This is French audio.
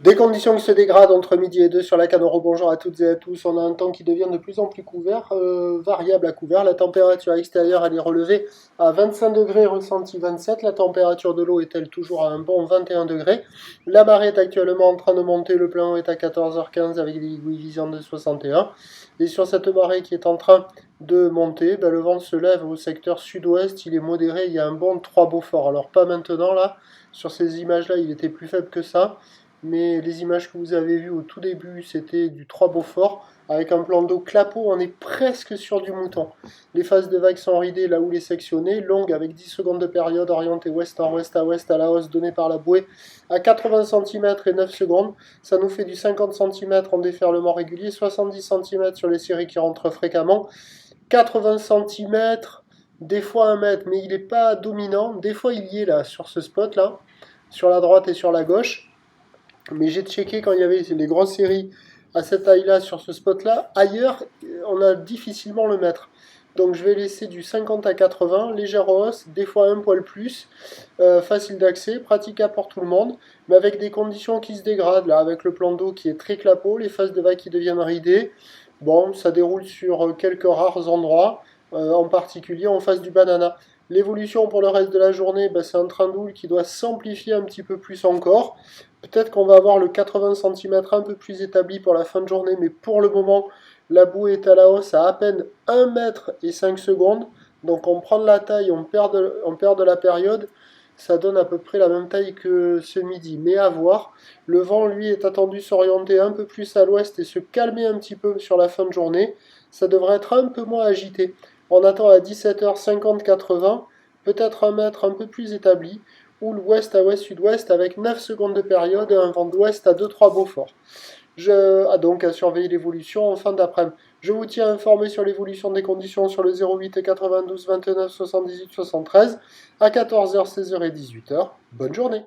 Des conditions qui se dégradent entre midi et 2 sur la Canoro. Bonjour à toutes et à tous. On a un temps qui devient de plus en plus couvert, variable à couvert. La température extérieure elle est relevée à 25 degrés, ressenti 27. La température de l'eau est-elle toujours à un bon 21 degrés. La marée est actuellement en train de monter. Le plein est à 14h15 avec des visions de 61. Et sur cette marée qui est en train de monter, le vent se lève au secteur sud-ouest. Il est modéré. Il y a un bon 3 Beaufort. Alors pas maintenant là. Sur ces images-là, il était plus faible que ça. Mais les images que vous avez vues au tout début, c'était du 3 Beaufort, avec un plan d'eau clapot, on est presque sur du mouton. Les phases de vagues sont ridées là où les sectionnées, longues avec 10 secondes de période, orientée ouest-nord-ouest à ouest à la hausse donnée par la bouée à 80 cm et 9 secondes. Ça nous fait du 50 cm en déferlement régulier, 70 cm sur les séries qui rentrent fréquemment, 80 cm, des fois 1 mètre, mais il n'est pas dominant. Des fois il y est là, sur ce spot là, sur la droite et sur la gauche. Mais j'ai checké quand il y avait les grosses séries à cette taille-là sur ce spot-là. Ailleurs, on a difficilement le mètre. Donc je vais laisser du 50 à 80, légère hausse, des fois un poil plus, facile d'accès, praticable pour tout le monde, mais avec des conditions qui se dégradent, là, avec le plan d'eau qui est très clapot, les phases de vagues qui deviennent ridées. Bon, ça déroule sur quelques rares endroits, en particulier en face du banana. L'évolution pour le reste de la journée, c'est un train d'houle qui doit s'amplifier un petit peu plus encore. Peut-être qu'on va avoir le 80 cm un peu plus établi pour la fin de journée, mais pour le moment, la boue est à la hausse à peine 1 mètre et 5 secondes. Donc on prend de la taille, on perd de la période. Ça donne à peu près la même taille que ce midi. Mais à voir, le vent, lui, est attendu s'orienter un peu plus à l'ouest et se calmer un petit peu sur la fin de journée. Ça devrait être un peu moins agité. On attend à 17h50-80, peut-être un mètre un peu plus établi, ou l'ouest à ouest-sud-ouest avec 9 secondes de période et un vent d'ouest à 2-3 Beaufort. Donc à surveiller l'évolution en fin d'après-midi. Je vous tiens informé sur l'évolution des conditions sur le 08 et 92 29 78 73 à 14h, 16h et 18h. Bonne journée.